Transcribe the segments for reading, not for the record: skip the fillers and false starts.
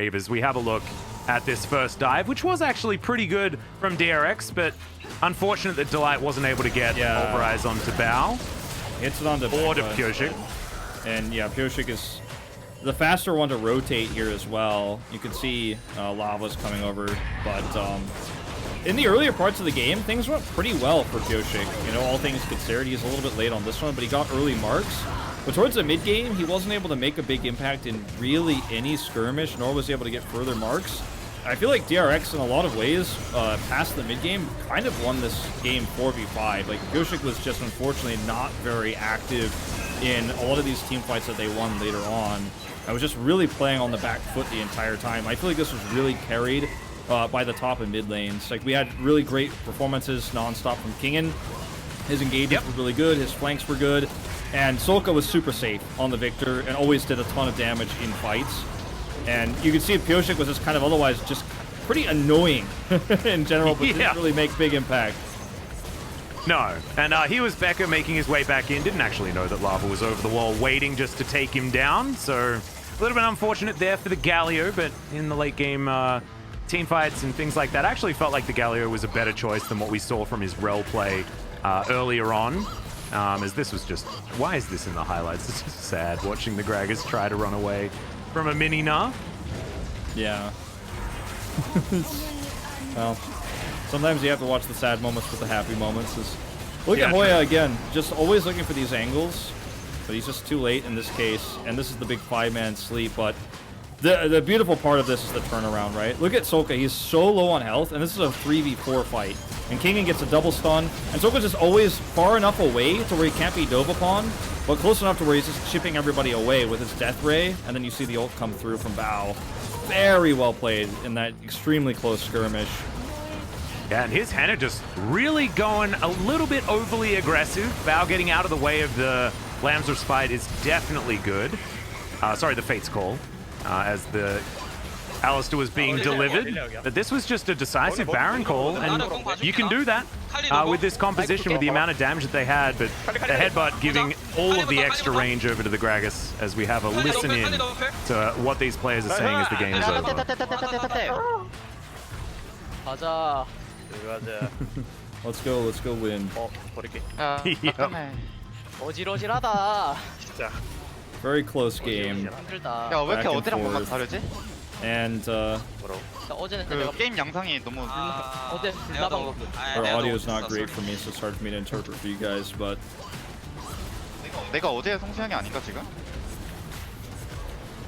as we have a look at this first dive, which was actually pretty good from DRX, but unfortunate that Delight wasn't able to get Pulverize onto Bao. Hits it onto or to Pyosik. And yeah, Pyosik is the faster one to rotate here as well. You can see Lava's coming over, but in the earlier parts of the game, things went pretty well for Pyosik. You know, all things considered, he's a little bit late on this one, but he got early marks. But towards the mid-game, he wasn't able to make a big impact in really any skirmish, nor was he able to get further marks. I feel like DRX, in a lot of ways, past the mid-game, kind of won this game 4v5. Like, Pyosik was just, unfortunately, not very active in a lot of these team fights that they won later on. I was just really playing on the back foot the entire time. I feel like this was really carried by the top and mid lanes. Like, we had really great performances non-stop from Kingen. His engagements were really good, his flanks were good, and Solka was super safe on the Victor and always did a ton of damage in fights. And you can see Pyosik was just kind of otherwise just pretty annoying in general, but didn't really make big impact. No, and he was Becker making his way back in, didn't actually know that Lava was over the wall waiting just to take him down, so a little bit unfortunate there for the Galio, but in the late game team fights and things like that, I actually felt like the Galio was a better choice than what we saw from his rel play earlier on. As this was just, why is this in the highlights? It's just sad watching the Gragas try to run away from a mini Gnar. Yeah. Well, sometimes you have to watch the sad moments with the happy moments. Look at Hoya again, just always looking for these angles, but he's just too late in this case, and this is the big 5-man sleep, but the beautiful part of this is the turnaround, right? Look at Solka, he's so low on health, and this is a 3v4 fight. And Kingen gets a double stun, and Solka's just always far enough away to where he can't be dove upon, but close enough to where he's just chipping everybody away with his Death Ray, and then you see the ult come through from Bao. Very well played in that extremely close skirmish. Yeah, and his Hannah just really going a little bit overly aggressive. Bao getting out of the way of the Lambs Respite is definitely good. Sorry, the Fate's Call, as the Alistair was being delivered. But this was just a decisive Baron call, and you can do that with this composition, with the amount of damage that they had, but the headbutt giving all of the extra range over to the Gragas as we have a listen in to what these players are saying as the game is over. Let's go win. Very close game. Back and forth. And our audio is not great for me, so it's hard for me to interpret for you guys, but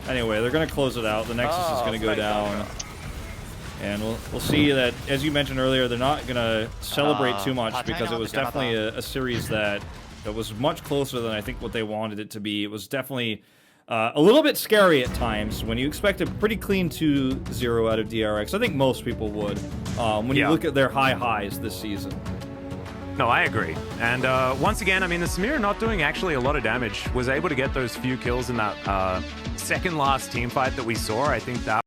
anyway, they're gonna close it out. The Nexus is gonna go down, and we'll see that, as you mentioned earlier, they're not gonna celebrate too much because it was definitely a series that was much closer than I think what they wanted it to be. It was definitely a little bit scary at times when you expect a pretty clean 2-0 out of DRX. I think most people would when you look at their high highs this season. No, I agree. And once again, I mean, the Samira not doing actually a lot of damage, was able to get those few kills in that second last team fight that we saw. I think that